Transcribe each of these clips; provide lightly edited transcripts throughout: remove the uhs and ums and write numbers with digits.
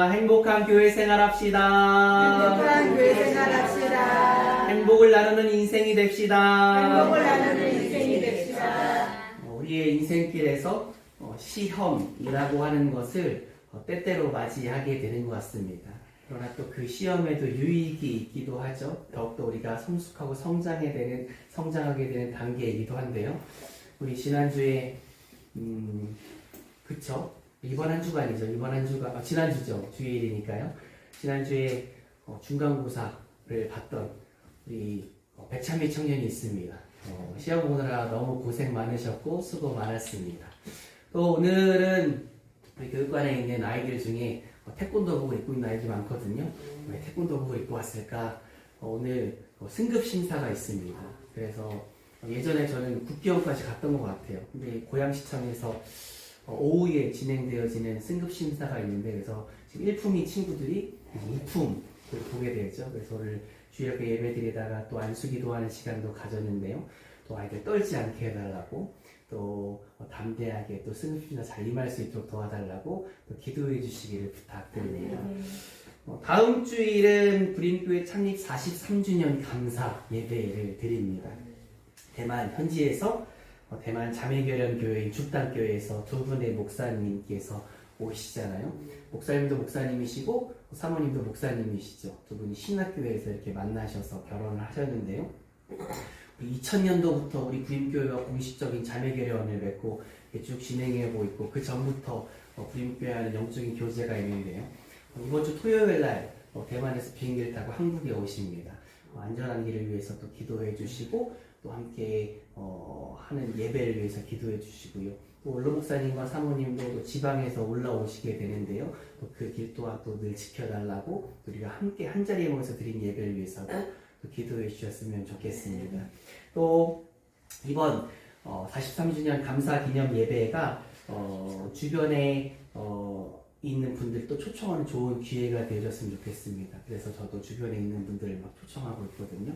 행복한 교회 생활합시다. 행복한 교회 생활합시다. 행복을 나누는 인생이 됩시다. 행복을 나누는 인생이 됩시다. 우리의 인생길에서 시험이라고 하는 것을 때때로 맞이하게 되는 것 같습니다. 그러나 또 그 시험에도 유익이 있기도 하죠. 더욱더 우리가 성숙하고 성장하게 되는 단계이기도 한데요. 우리 지난주에 그쵸? 이번 한 주가 아니죠. 이번 한 주가 지난주죠. 주일이니까요. 지난주에 중간고사를 봤던 우리 백찬미 청년이 있습니다. 시험 보느라 너무 고생 많으셨고 수고 많았습니다. 또 오늘은 우리 교육관에 있는 아이들 중에 태권도복을 입고 있는 아이들이 많거든요. 왜 태권도복을 입고 왔을까? 오늘 승급 심사가 있습니다. 그래서 예전에 저는 국기원까지 갔던 것 같아요. 근데 고양시청에서 오후에 진행되어지는 승급 심사가 있는데, 그래서 지금 1품위 친구들이 2품을 보게 되죠. 그래서 오늘 주일학교 예배드리다가 또 안수기도 하는 시간도 가졌는데요. 또 아이들 떨지 않게 해달라고, 또 담대하게 또 승급심사 잘 임할 수 있도록 도와달라고 또 기도해 주시기를 부탁드립니다. 다음 주일은 부림교회 창립 43주년 감사 예배를 드립니다. 대만 현지에서 대만 자매결연교회인 죽당교회에서 두 분의 목사님께서 오시잖아요. 목사님도 목사님이시고 사모님도 목사님이시죠. 두 분이 신학교회에서 이렇게 만나셔서 결혼을 하셨는데요. 2000년도부터 우리 부림교회와 공식적인 자매결연을 맺고 쭉 진행하고 있고, 그 전부터 부림교회와는 영적인 교제가 있는데요. 이번 주 토요일날 대만에서 비행기를 타고 한국에 오십니다. 안전한 길을 위해서 또 기도해 주시고, 또 함께 하는 예배를 위해서 기도해 주시고요. 또 올로 목사님과 사모님도 또 지방에서 올라오시게 되는데요. 또 그 길 또한 또 늘 지켜달라고 우리가 함께 한 자리에 모여서 드린 예배를 위해서도 또 기도해 주셨으면 좋겠습니다. 또 이번 43주년 감사 기념 예배가 주변에 있는 분들도 초청하는 좋은 기회가 되어졌으면 좋겠습니다. 그래서 저도 주변에 있는 분들을 막 초청하고 있거든요.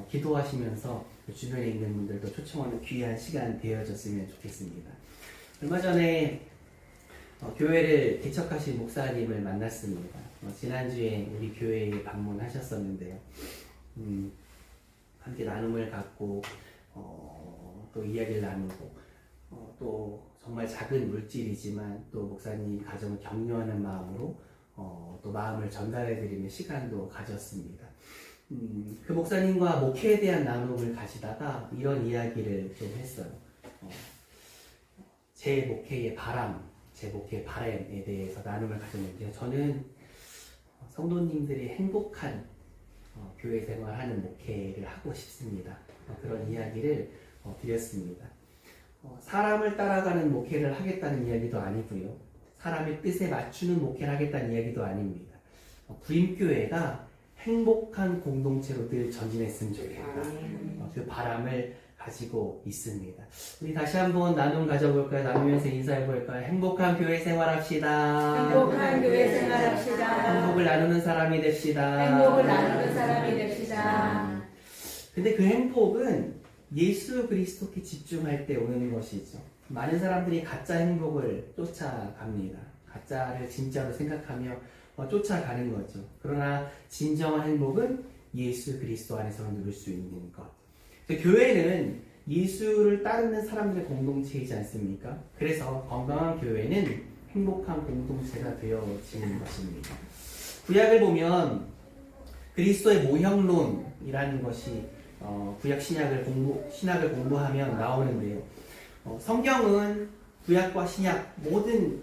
기도하시면서 주변에 있는 분들도 초청하는 귀한 시간 되어졌으면 좋겠습니다. 얼마 전에 교회를 개척하신 목사님을 만났습니다. 지난주에 우리 교회에 방문하셨었는데요. 함께 나눔을 갖고 또 이야기를 나누고 또 정말 작은 물질이지만 또 목사님 가정을 격려하는 마음으로 또 마음을 전달해드리는 시간도 가졌습니다. 그 목사님과 목회에 대한 나눔을 가지다가 이런 이야기를 좀 했어요. 제 목회의 바람에 대해서 나눔을 가졌는데요. 저는 성도님들이 행복한 교회 생활하는 목회를 하고 싶습니다. 그런 이야기를 드렸습니다. 사람을 따라가는 목회를 하겠다는 이야기도 아니고요. 사람의 뜻에 맞추는 목회를 하겠다는 이야기도 아닙니다. 부림교회가 행복한 공동체로 늘 전진했으면 좋겠다. 그 바람을 가지고 있습니다. 우리 다시 한번 나눔 가져볼까요? 나누면서 인사해볼까요? 행복한 교회 생활합시다. 행복한 교회 생활합시다. 행복을 나누는 사람이 됩시다. 행복을 나누는 사람이 됩시다. 근데 그 행복은 예수 그리스도께 집중할 때 오는 것이죠. 많은 사람들이 가짜 행복을 쫓아갑니다. 가짜를 진짜로 생각하며 쫓아가는 거죠. 그러나 진정한 행복은 예수 그리스도 안에서 누릴 수 있는 것. 교회는 예수를 따르는 사람들의 공동체이지 않습니까? 그래서 건강한 교회는 행복한 공동체가 되어지는 것입니다. 구약을 보면 그리스도의 모형론이라는 것이 구약 신약을 공부하면 나오는데요. 성경은 구약과 신약 모든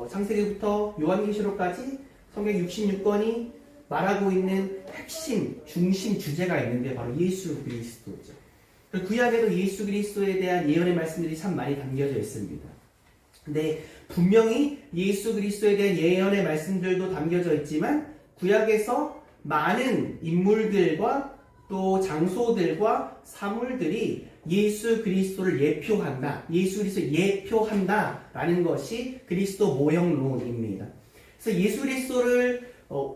창세기부터 요한계시록까지 성경 66권이 말하고 있는 핵심, 중심 주제가 있는데 바로 예수 그리스도죠. 구약에도 예수 그리스도에 대한 예언의 말씀들이 참 많이 담겨져 있습니다. 근데 분명히 예수 그리스도에 대한 예언의 말씀들도 담겨져 있지만 구약에서 많은 인물들과 또 장소들과 사물들이 예수 그리스도를 예표한다. 예수 그리스도를 예표한다라는 것이 그리스도 모형론입니다. 그래서 예수 그리스도를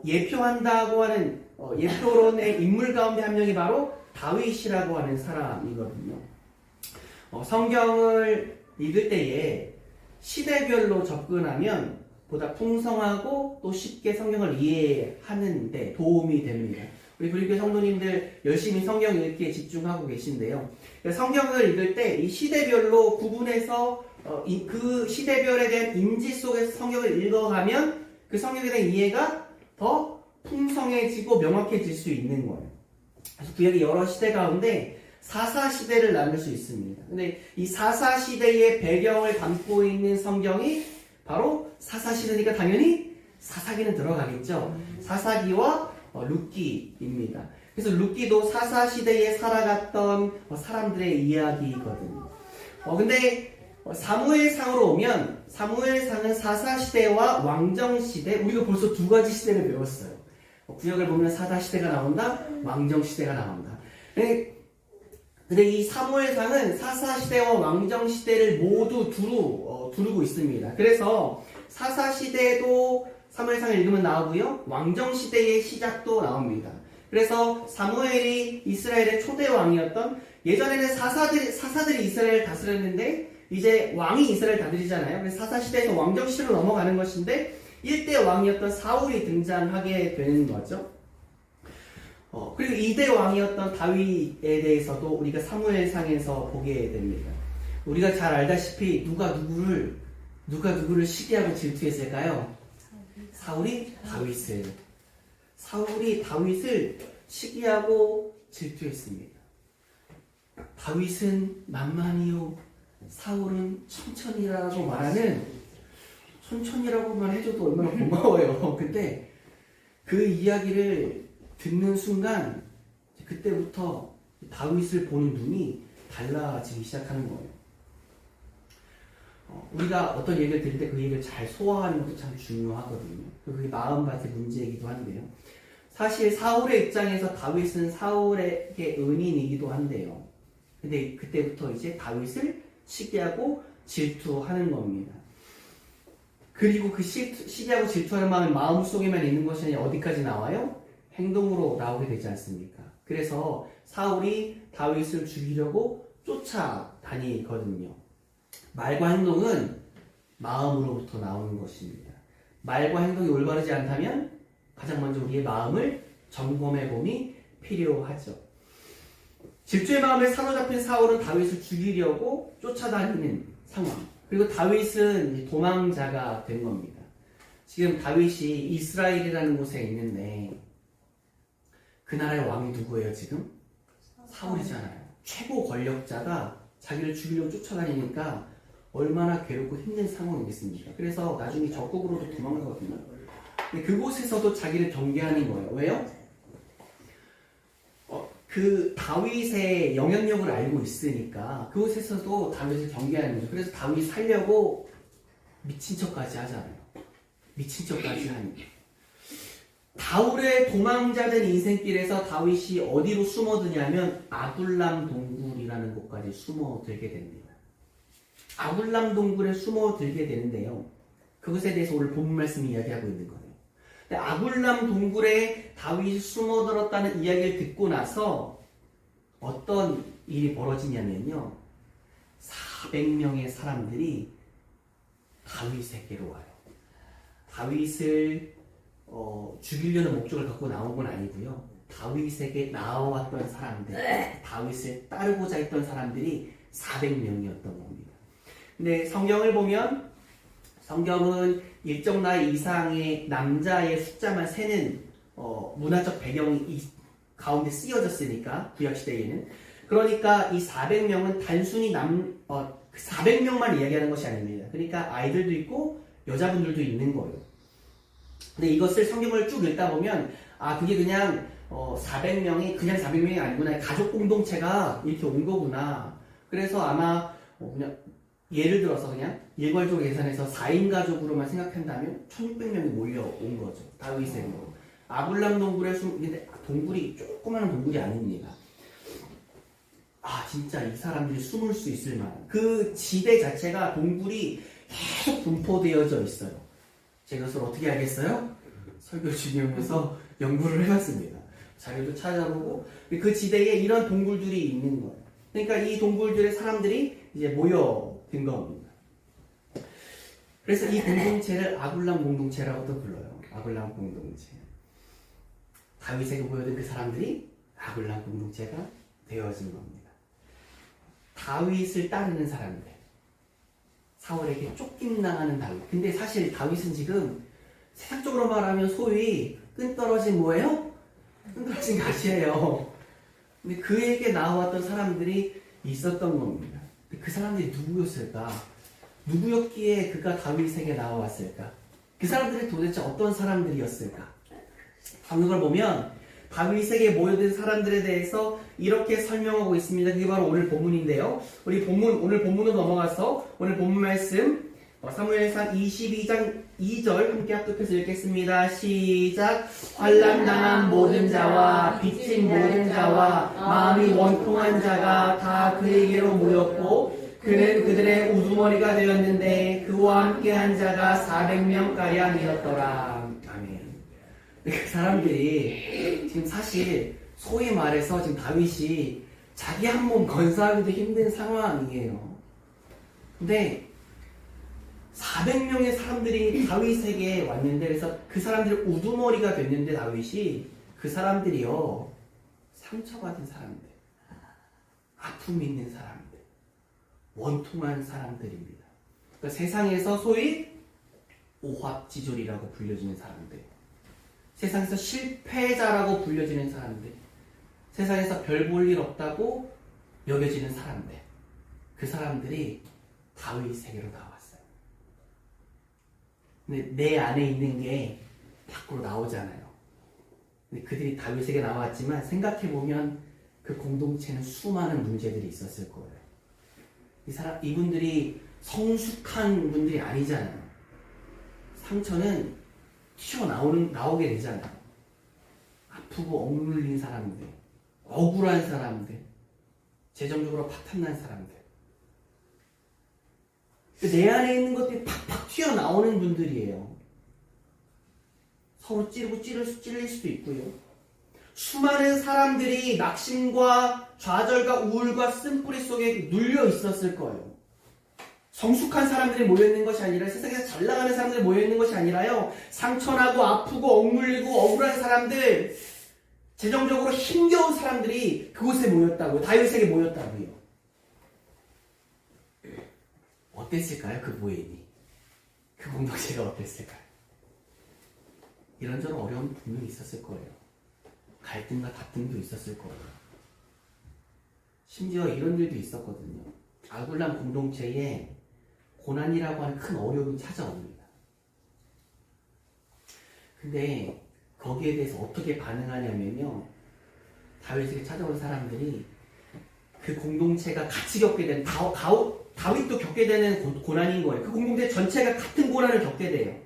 예표한다고 하는 예표론의 인물 가운데 한 명이 바로 다윗이라고 하는 사람이거든요. 성경을 읽을 때에 시대별로 접근하면 보다 풍성하고 또 쉽게 성경을 이해하는데 도움이 됩니다. 우리 불교 성도님들 열심히 성경 읽기에 집중하고 계신데요. 성경을 읽을 때 이 시대별로 구분해서 그 시대별에 대한 인지 속에서 성경을 읽어가면 그 성경에 대한 이해가 더 풍성해지고 명확해질 수 있는 거예요. 그래서 구약의 여러 시대 가운데 사사시대를 나눌 수 있습니다. 근데 이 사사시대의 배경을 담고 있는 성경이 바로 사사시대니까 당연히 사사기는 들어가겠죠. 사사기와 룻기입니다. 그래서 룻기도 사사시대에 살아갔던 사람들의 이야기거든요. 근데 사무엘상으로 오면 사무엘상은 사사시대와 왕정시대, 우리가 벌써 두 가지 시대를 배웠어요. 구약을 보면 사사시대가 나온다, 왕정시대가 나온다. 근데 이 사무엘상은 사사시대와 왕정시대를 모두 두르고 있습니다. 그래서 사사시대도 사무엘상을 읽으면 나오고요, 왕정시대의 시작도 나옵니다. 그래서 사무엘이 이스라엘의 초대 왕이었던, 예전에는 사사들이 이스라엘을 다스렸는데 이제 왕이 이스라엘 다스리잖아요. 그래서 사사시대에서 왕정시대로 넘어가는 것인데 1대 왕이었던 사울이 등장하게 되는 거죠. 그리고 2대 왕이었던 다윗에 대해서도 우리가 사무엘상에서 보게 됩니다. 우리가 잘 알다시피 누가 누구를 시기하고 질투했을까요? 사울이 다윗을 시기하고 질투했습니다. 다윗은 만만히요, 사울은 천천히라고 말하는, 천천히라고만 해줘도 얼마나 고마워요. 근데 그 이야기를 듣는 순간 그때부터 다윗을 보는 눈이 달라지기 시작하는 거예요. 우리가 어떤 얘기를 들을 때 그 얘기를 잘 소화하는 것도 참 중요하거든요. 그게 마음밭의 문제이기도 한데요. 사실 사울의 입장에서 다윗은 사울에게 은인이기도 한데요. 근데 그때부터 이제 다윗을 시기하고 질투하는 겁니다. 그리고 그 시기하고 질투하는 마음이 마음속에만 있는 것이 아니라 어디까지 나와요? 행동으로 나오게 되지 않습니까? 그래서 사울이 다윗을 죽이려고 쫓아다니거든요. 말과 행동은 마음으로부터 나오는 것입니다. 말과 행동이 올바르지 않다면 가장 먼저 우리의 마음을 점검해 봄이 필요하죠. 질투의 마음에 사로잡힌 사울은 다윗을 죽이려고 쫓아다니는 상황. 그리고 다윗은 도망자가 된 겁니다. 지금 다윗이 이스라엘이라는 곳에 있는데 그 나라의 왕이 누구예요 지금? 사울이잖아요. 최고 권력자가 자기를 죽이려고 쫓아다니니까 얼마나 괴롭고 힘든 상황이겠습니까? 그래서 나중에 적국으로도 도망가거든요. 근데 그곳에서도 자기를 경계하는 거예요. 왜요? 그 다윗의 영향력을 알고 있으니까 그곳에서도 다윗을 경계하는 거죠. 그래서 다윗 살려고 미친 척까지 하잖아요. 미친 척까지 하는 거예요. 다울의 도망자된 인생길에서 다윗이 어디로 숨어드냐면 아둘람 동굴이라는 곳까지 숨어들게 됩니다. 아둘람 동굴에 숨어들게 되는데요. 그것에 대해서 오늘 본문 말씀이 이야기하고 있는 거예요. 근데 아둘람 동굴에 다윗이 숨어들었다는 이야기를 듣고 나서 어떤 일이 벌어지냐면요. 400명의 사람들이 다윗에게로 와요. 다윗을 죽이려는 목적을 갖고 나온 건 아니고요. 다윗에게 나와왔던 사람들, 다윗을 따르고자 했던 사람들이 400명이었던 겁니다. 근데 성경을 보면 성경은 일정 나이 이상의 남자의 숫자만 세는 문화적 배경이 가운데 쓰여졌으니까 구약시대에는. 그러니까 이 400명은 단순히 400명만 이야기하는 것이 아닙니다. 그러니까 아이들도 있고 여자분들도 있는 거예요. 근데 이것을 성경을 쭉 읽다 보면 그게 그냥 400명이 그냥 400명이 아니구나, 가족 공동체가 이렇게 온 거구나. 그래서 아마 그냥 예를 들어서 그냥 일괄적으로 계산해서 4인 가족으로만 생각한다면 1600명이 몰려온 거죠. 다윗에게로. 아둘람 동굴에 근데 동굴이 조그마한 동굴이 아닙니다. 진짜 이 사람들이 숨을 수 있을 만한 그 지대 자체가 동굴이 계속 분포되어져 있어요. 제가 그것을 어떻게 알겠어요? 설교 중이면서 연구를 해봤습니다. 자료도 찾아보고 그 지대에 이런 동굴들이 있는 거예요. 그러니까 이 동굴들의 사람들이 이제 모여든 겁니다. 그래서 이 공동체를 아굴람 공동체라고도 불러요. 아굴람 공동체. 다윗에게 보여준 그 사람들이 아굴람 공동체가 되어진 겁니다. 다윗을 따르는 사람들. 사울에게 쫓김당하는 다윗. 근데 사실 다윗은 지금 세상적으로 말하면 소위 끈떨어진 뭐예요? 끈떨어진 가시예요. 근데 그에게 나왔던 사람들이 있었던 겁니다. 그 사람들이 누구였을까? 누구였기에 그가 다윗에게 나와왔을까? 그 사람들이 도대체 어떤 사람들이었을까? 하는 걸 보면 다윗에게 모여든 사람들에 대해서 이렇게 설명하고 있습니다. 그게 바로 오늘 본문인데요. 오늘 본문으로 넘어가서 오늘 본문 말씀 사무엘상 22장 2절 함께 합독해서 읽겠습니다. 시작. 환난당한 모든 자와 빚진 모든 자와 마음이 원통한 자가 다 그에게로 모였고 그는 그들의 우두머리가 되었는데 그와 함께한 자가 400명가량이었더라. 아멘. 그 사람들이 지금 사실 소위 말해서 지금 다윗이 자기 한 몸 건사하기도 힘든 상황이에요. 근데 400명의 사람들이 다윗에게 왔는데 그래서 그 사람들이 우두머리가 됐는데 다윗이 그 사람들이요 상처받은 사람들, 아픔이 있는 사람들, 원통한 사람들입니다. 그러니까 세상에서 소위 오합지졸이라고 불려지는 사람들, 세상에서 실패자라고 불려지는 사람들, 세상에서 별 볼 일 없다고 여겨지는 사람들, 그 사람들이 다윗에게로 나왔어요. 근데 내 안에 있는 게 밖으로 나오잖아요. 근데 그들이 다윗에게 나왔지만 생각해보면 그 공동체는 수많은 문제들이 있었을 거예요. 이분들이 성숙한 분들이 아니잖아요. 상처는 나오게 되잖아요. 아프고 억눌린 사람들, 억울한 사람들, 재정적으로 파탄난 사람들. 내 안에 있는 것들이 팍팍 튀어나오는 분들이에요. 서로 찌르고 찔릴 수도 있고요. 수많은 사람들이 낙심과 좌절과 우울과 쓴뿌리 속에 눌려 있었을 거예요. 성숙한 사람들이 모여있는 것이 아니라 세상에서 잘 나가는 사람들이 모여있는 것이 아니라요. 상처나고 아프고 억눌리고 억울한 사람들, 재정적으로 힘겨운 사람들이 그곳에 모였다고요. 다윗에게 모였다고요. 어땠을까요? 그 모임이. 그 공동체가 어땠을까요? 이런저런 어려움이 분명히 있었을 거예요. 갈등과 다툼도 있었을 거예요. 심지어 이런 일도 있었거든요. 아굴람 공동체에 고난이라고 하는 큰 어려움이 찾아옵니다. 근데 거기에 대해서 어떻게 반응하냐면요. 다윗에게 찾아온 사람들이 그 공동체가 같이 겪게 되는 다윗도 겪게 되는 고난인 거예요. 그 공동체 전체가 같은 고난을 겪게 돼요.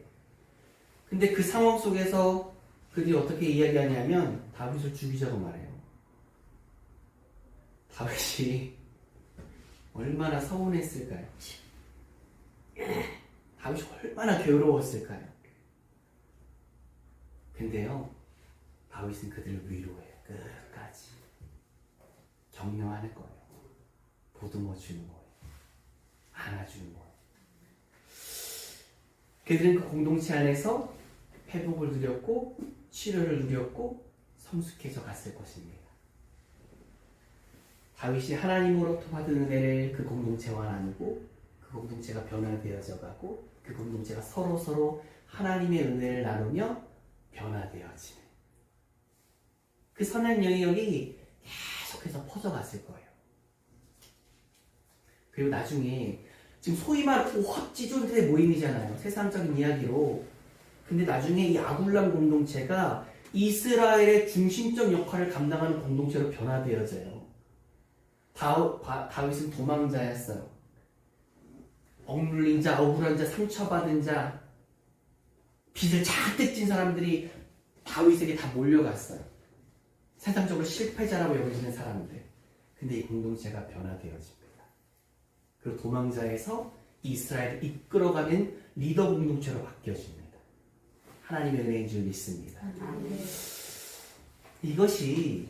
근데 그 상황 속에서 그들이 어떻게 이야기하냐면 다윗을 죽이자고 말해요. 다윗이 얼마나 서운했을까요? 다윗이 얼마나 괴로웠을까요? 근데요, 다윗은 그들을 위로해요. 끝까지 격려하는 거예요. 보듬어 주는 거예요. 안아주는 거예요. 그들은 그 공동체 안에서 회복을 누렸고 치료를 누렸고 성숙해져 갔을 것입니다. 다윗이 하나님으로부터 받은 은혜를 그 공동체와 나누고 그 공동체가 변화되어져 가고 그 공동체가 서로 하나님의 은혜를 나누며 변화되어지는 그 선한 영역이 계속해서 퍼져갔을 거예요. 그리고 나중에 지금 소위 말하는 오합지졸들의 모임이잖아요. 세상적인 이야기로. 근데 나중에 이 아굴람 공동체가 이스라엘의 중심적 역할을 감당하는 공동체로 변화되어져요. 다윗은 도망자였어요. 억눌린 자, 억울한 자, 상처받은 자, 빚을 잔뜩 진 사람들이 다윗에게 다 몰려갔어요. 세상적으로 실패자라고 여겨지는 사람들. 근데 이 공동체가 변화되어집니다. 그리고 도망자에서 이스라엘을 이끌어가는 리더 공동체로 바뀌어집니다. 하나님의 은혜인 줄 믿습니다. 이것이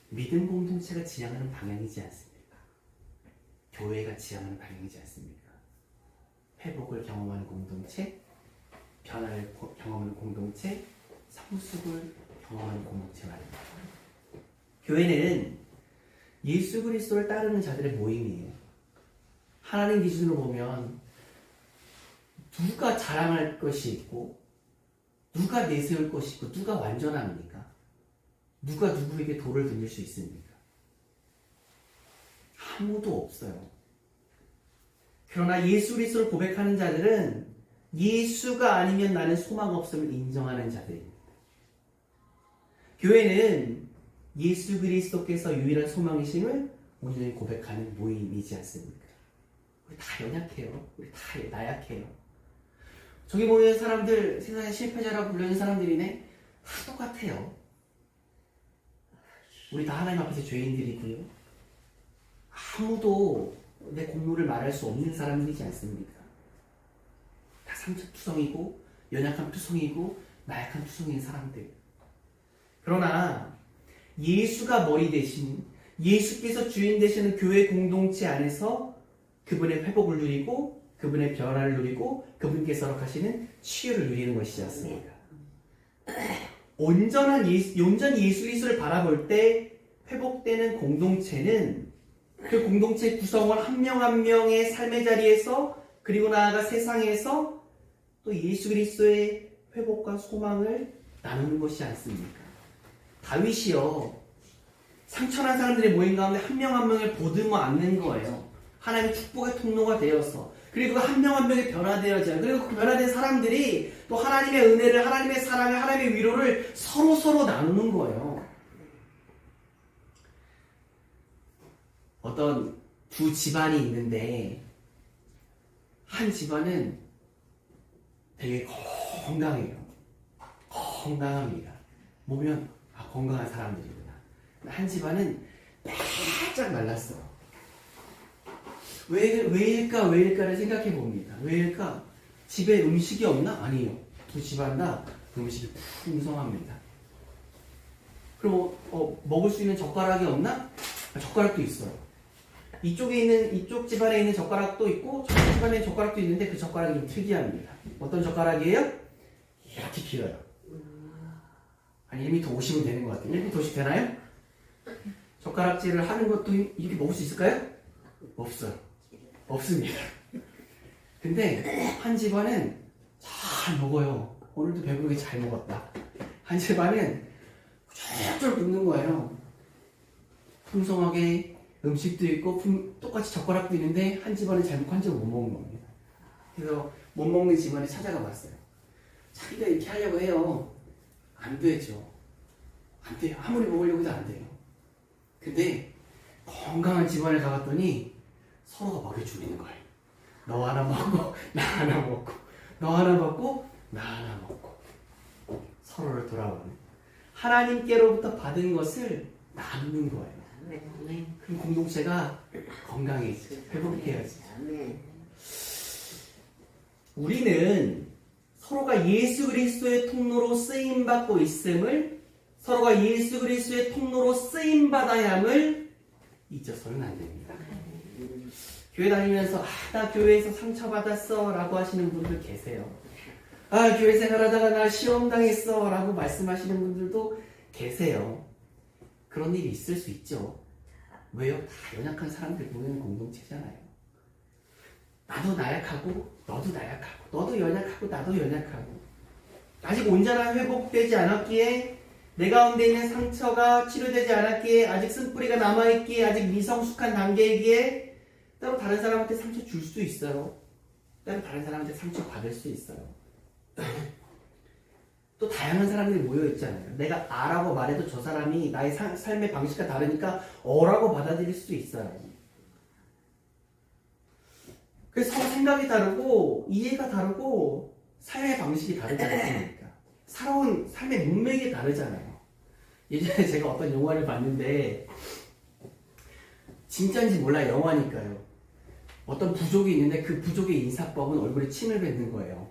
믿음 공동체가 지향하는 방향이지 않습니까? 교회가 지향하는 방향이지 않습니까? 회복을 경험하는 공동체, 변화를 경험하는 공동체, 성숙을 경험하는 공동체 말입니다. 교회는 예수 그리스도를 따르는 자들의 모임이에요. 하나님 기준으로 보면 누가 자랑할 것이 있고 누가 내세울 것이 있고 누가 완전합니까? 누가 누구에게 돌을 던질 수 있습니까? 아무도 없어요. 그러나 예수 그리스도를 고백하는 자들은 예수가 아니면 나는 소망 없음을 인정하는 자들입니다. 교회는 예수 그리스도께서 유일한 소망이심을 온전히 고백하는 모임이지 않습니까? 우리 다 연약해요. 우리 다 나약해요. 저기 모이는 사람들, 세상의 실패자라고 불리는 사람들이네. 다 똑같아요. 우리 다 하나님 앞에서 죄인들이고요. 아무도 내 공로를 말할 수 없는 사람들이지 않습니까? 다 상처투성이고 연약한 투성이고 나약한 투성인 사람들. 그러나 예수가 머리 대신 예수께서 주인 되시는 교회 공동체 안에서 그분의 회복을 누리고 그분의 변화를 누리고 그분께서 허락하시는 치유를 누리는 것이지 않습니까? 온전히 예수 그리스도를 바라볼 때 회복되는 공동체는 그 공동체 구성원 한 명 한 명의 삶의 자리에서 그리고 나아가 세상에서 또 예수 그리스도의 회복과 소망을 나누는 것이 않습니까? 다윗이요, 상처난 사람들의 모임 가운데 한 명 한 명을 보듬어 안는 거예요. 하나님의 축복의 통로가 되어서. 그리고 한 명 한 명이 변화되어져요. 그리고 그 변화된 사람들이 또 하나님의 은혜를, 하나님의 사랑을, 하나님의 위로를 서로 나누는 거예요. 어떤 두 집안이 있는데 한 집안은 되게 건강해요. 건강합니다. 보면 건강한 사람들이구나. 한 집안은 바짝 말랐어요. 왜일까를 생각해 봅니다. 왜일까? 집에 음식이 없나? 아니에요. 두 집안 다 음식이 풍성합니다. 그럼 먹을 수 있는 젓가락이 없나? 젓가락도 있어요. 이쪽 집안에 있는 젓가락도 있고 저쪽 집안에 있는 젓가락도 있는데 그 젓가락이 좀 특이합니다. 어떤 젓가락이에요? 이렇게 길어요. 한 1m 50은 되는 것 같아요. 1m 50 되나요? 젓가락질을 하는 것도 이렇게 먹을 수 있을까요? 없어요. 없습니다. 근데 한 집안은 잘 먹어요. 오늘도 배부르게 잘 먹었다. 한 집안은 쫄쫄 굶는 거예요. 풍성하게 음식도 있고 똑같이 젓가락도 있는데 한 집안은 잘 먹고 한 집은 못 먹는 겁니다. 그래서 못 먹는 집안에 찾아가 봤어요. 자기가 이렇게 하려고 해요. 안 되죠. 안 돼요. 아무리 먹으려고 해도 안 돼요. 근데 건강한 집안에 가봤더니 서로가 먹여 주는 거예요. 너 하나 먹고 나 하나 먹고 너 하나 먹고 나 하나 먹고 서로를 돌아보는, 하나님께로부터 받은 것을 나누는 거예요. 그럼 공동체가 건강해지죠. 회복해야지. 우리는 서로가 예수 그리스도의 통로로 쓰임받고 있음을, 서로가 예수 그리스도의 통로로 쓰임받아야 함을 잊어서는 안 됩니다. 교회 다니면서 나 교회에서 상처받았어 라고 하시는 분들 계세요. 교회 생활하다가 나 시험 당했어 라고 말씀하시는 분들도 계세요. 그런 일이 있을 수 있죠. 왜요? 다 연약한 사람들 모이는 공동체잖아요. 나도 나약하고 너도 나약하고 너도 연약하고 나도 연약하고 아직 온전한 회복되지 않았기에, 내 가운데 있는 상처가 치료되지 않았기에, 아직 쓴뿌리가 남아있기에, 아직 미성숙한 단계이기에 때로 다른 사람한테 상처 줄 수 있어요. 때로 다른 사람한테 상처 받을 수 있어요. 또 다양한 사람들이 모여있잖아요. 내가 아라고 말해도 저 사람이 나의 삶의 방식과 다르니까 어라고 받아들일 수도 있어요. 그래서 서로 생각이 다르고 이해가 다르고 삶의 방식이 다르지 않습니까? 살아온 삶의 문맥이 다르잖아요. 예전에 제가 어떤 영화를 봤는데, 진짜인지 몰라요. 영화니까요. 어떤 부족이 있는데 그 부족의 인사법은 얼굴에 침을 뱉는 거예요.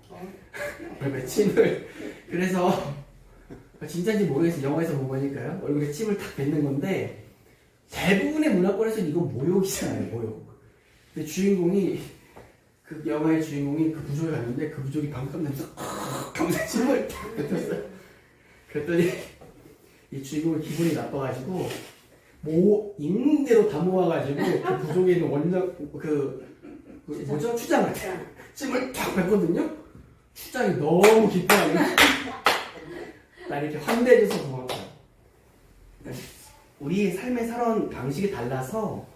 얼굴에 침을. 그래서 진짜인지 모르겠어요. 영화에서 본 거니까요. 얼굴에 침을 탁 뱉는 건데, 대부분의 문화권에서는 이건 모욕이잖아요. 모욕. 근데 주인공이 그 영화의 주인공이 그 부족이 갔는데 그 부족이 방금 냄새 하면서 침을 탁 뱉었어요. 그랬더니 이 주인공이 기분이 나빠가지고 있는 대로 다 모아가지고 그 부족에 있는 원장 뭐죠? 추장을 침을 탁 뱉거든요. 추장이 너무 기뻐하는 나 이렇게 환대해줘서 고맙다. 우리의 삶의 살아온 방식이 달라서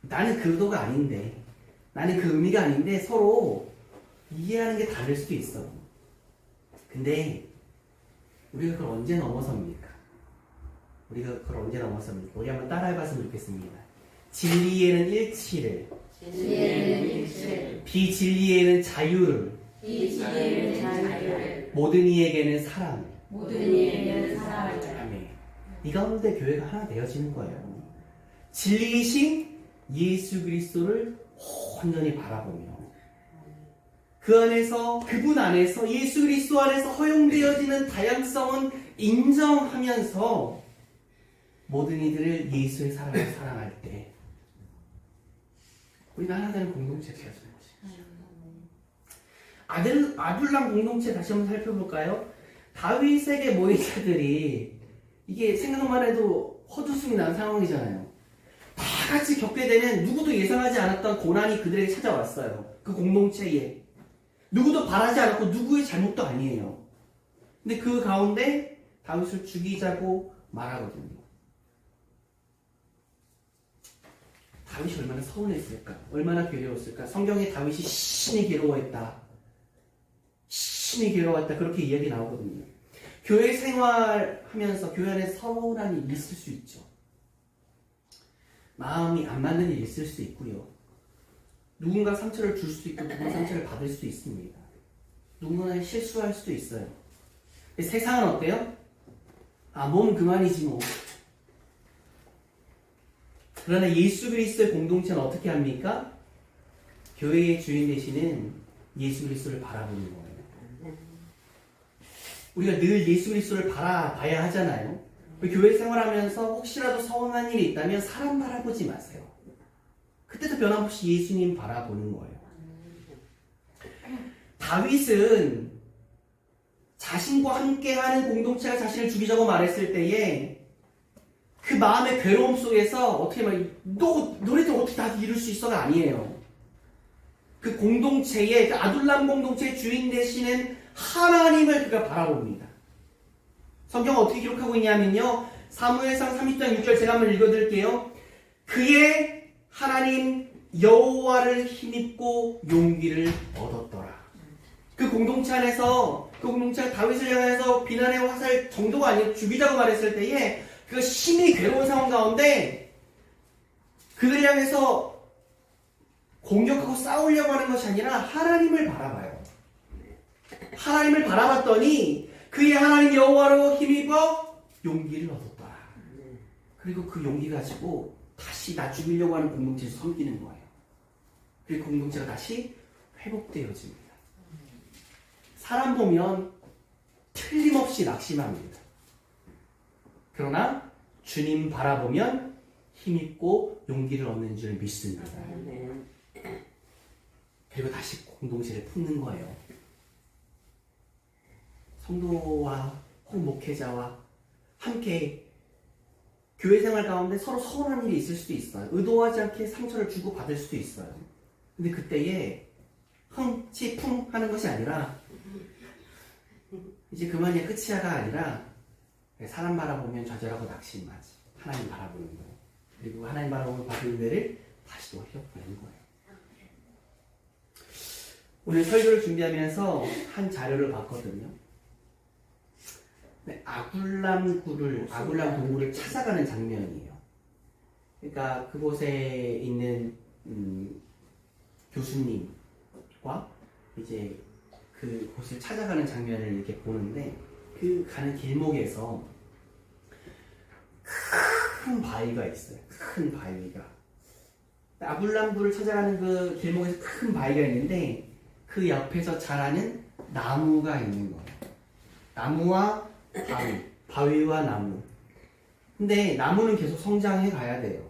나는 그 의도가 아닌데 나는 그 의미가 아닌데 서로 이해하는 게 다를 수도 있어. 근데 우리가 그걸 언제 넘어섭니까? 우리 한번 따라해봤으면 좋겠습니다. 진리에는 일치를, 비진리에는 자유를, 모든 이에게는 사랑을. 아멘. 이 가운데 교회가 하나 되어지는 거예요. 진리이신 예수 그리스도를 온전히 바라보며 그 안에서 그분 안에서 예수 그리스도 안에서 허용되어지는 다양성은 인정하면서 모든 이들을 예수의 사랑을 사랑할 때 우리는 하나 되는 공동체가 되어지는 것이죠. 아둘람 공동체 다시 한번 살펴볼까요? 다윗에게 모인 자들이 이게 생각만 해도 헛웃음이 난 상황이잖아요. 다 같이 겪게 되는 누구도 예상하지 않았던 고난이 그들에게 찾아왔어요. 그 공동체에. 누구도 바라지 않았고 누구의 잘못도 아니에요. 근데 그 가운데 다윗을 죽이자고 말하거든요. 다윗이 얼마나 서운했을까? 얼마나 괴로웠을까? 성경에 다윗이 심히 괴로워했다. 심히 괴로웠다. 그렇게 이야기 나오거든요. 교회 생활하면서 교회 안에 서운한 일이 있을 수 있죠. 마음이 안 맞는 일이 있을 수 있고요. 누군가 상처를 줄 수도 있고 누군가 상처를 받을 수도 있습니다. 누군가 실수할 수도 있어요. 근데 세상은 어때요? 몸 그만이지 뭐. 그러나 예수 그리스도의 공동체는 어떻게 합니까? 교회의 주인 되시는 예수 그리스도를 바라보는 거예요. 우리가 늘 예수 그리스도를 바라봐야 하잖아요. 교회 생활하면서 혹시라도 서운한 일이 있다면 사람 바라보지 마세요. 그때도 변함없이 예수님 바라보는 거예요. 다윗은 자신과 함께하는 공동체가 자신을 죽이자고 말했을 때에 그 마음의 괴로움 속에서 어떻게 너네들 어떻게 다 이룰 수 있어가 아니에요. 그 공동체의 그 아둘람 공동체의 주인 되시는 하나님을 그가 바라봅니다. 성경은 어떻게 기록하고 있냐면요. 사무엘상 30장 6절 제가 한번 읽어드릴게요. 그의 하나님 여호와를 힘입고 용기를 얻었더라. 그 공동체 안에서 그 공동체가 다윗을 향해서 비난의 화살 정도가 아니라 죽이자고 말했을 때에 그 심히 괴로운 상황 가운데 그들을 향해서 공격하고 싸우려고 하는 것이 아니라 하나님을 바라봐요. 하나님을 바라봤더니 그의 하나님 여호와로 힘입어 용기를 얻었더라. 그리고 그 용기 가지고 다시 나 죽이려고 하는 공동체에서 섬기는 거예요. 그리고 공동체가 다시 회복되어집니다. 사람 보면 틀림없이 낙심합니다. 그러나 주님 바라보면 힘있고 용기를 얻는 줄 믿습니다. 그리고 다시 공동체를 품는 거예요. 성도와 혹은 목회자와 함께 교회 생활 가운데 서로 서운한 일이 있을 수도 있어요. 의도하지 않게 상처를 주고 받을 수도 있어요. 근데 그때에 흥치풍 하는 것이 아니라 이제 그만이야 끝이야가 아니라 사람 바라보면 좌절하고 낙심하지. 하나님 바라보는 거예요. 그리고 하나님 바라보면 받은 은혜를 다시 또 회복하는 거예요. 오늘 설교를 준비하면서 한 자료를 봤거든요. 아굴람 동굴을 찾아가는 장면이에요. 그러니까 그곳에 있는 교수님과 이제 그 곳을 찾아가는 장면을 이렇게 보는데 그 가는 길목에서 큰 바위가 있어요. 큰 바위가. 아굴람굴을 찾아가는 그 길목에서 큰 바위가 있는데 그 옆에서 자라는 나무가 있는 거예요. 나무와 바위와 나무. 근데 나무는 계속 성장해 가야 돼요.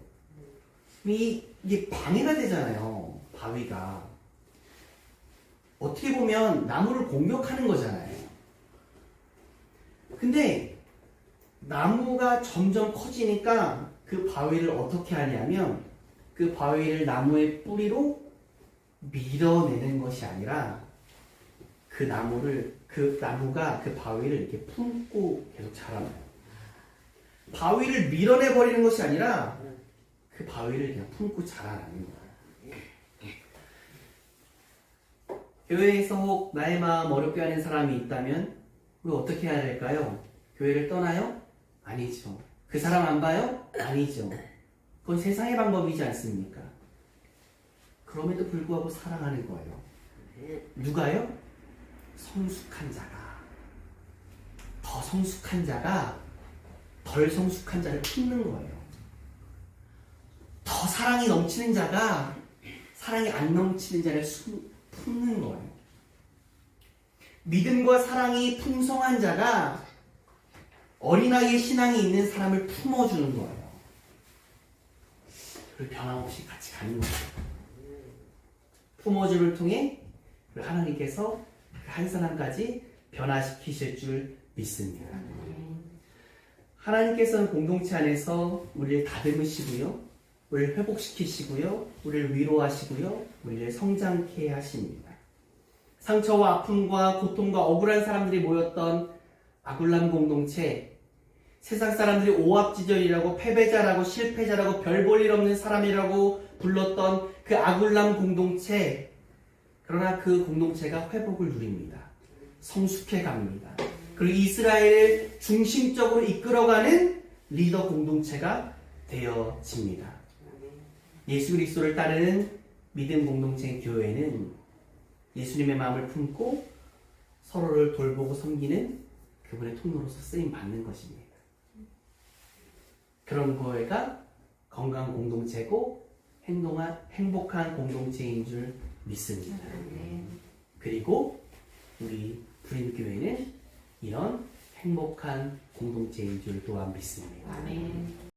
이게 방해가 되잖아요. 바위가. 어떻게 보면 나무를 공격하는 거잖아요. 근데 나무가 점점 커지니까 그 바위를 어떻게 하냐면 그 바위를 나무의 뿌리로 밀어내는 것이 아니라 그 나무가 그 바위를 이렇게 품고 계속 자라나요. 바위를 밀어내 버리는 것이 아니라 그 바위를 그냥 품고 자라나는 거예요. 교회에서 혹 나의 마음 어렵게 하는 사람이 있다면 우리 어떻게 해야 될까요? 교회를 떠나요? 아니죠. 그 사람 안 봐요? 아니죠. 그건 세상의 방법이지 않습니까? 그럼에도 불구하고 사랑하는 거예요. 누가요? 성숙한 자가. 더 성숙한 자가 덜 성숙한 자를 품는 거예요. 더 사랑이 넘치는 자가 사랑이 안 넘치는 자를 품는 거예요. 믿음과 사랑이 풍성한 자가 어린아이의 신앙이 있는 사람을 품어주는 거예요. 그걸 변함없이 같이 가는 거예요. 품어줌을 통해 하나님께서 한 사람까지 변화시키실 줄 믿습니다. 하나님께서는 공동체 안에서 우리를 다듬으시고요, 우리를 회복시키시고요, 우리를 위로하시고요, 우리를 성장케 하십니다. 상처와 아픔과 고통과 억울한 사람들이 모였던 아굴람 공동체, 세상 사람들이 오합지졸이라고 패배자라고 실패자라고 별 볼 일 없는 사람이라고 불렀던 그 아굴람 공동체, 그러나 그 공동체가 회복을 누립니다. 성숙해 갑니다. 그리고 이스라엘을 중심적으로 이끌어가는 리더 공동체가 되어집니다. 예수 그리스도를 따르는 믿음 공동체 교회는 예수님의 마음을 품고 서로를 돌보고 섬기는 그분의 통로로서 쓰임 받는 것입니다. 그런 교회가 건강한 공동체고 행복한 공동체인 줄 믿습니다. 그리고 우리 불임교회는 이런 행복한 공동체인 줄 또한 믿습니다.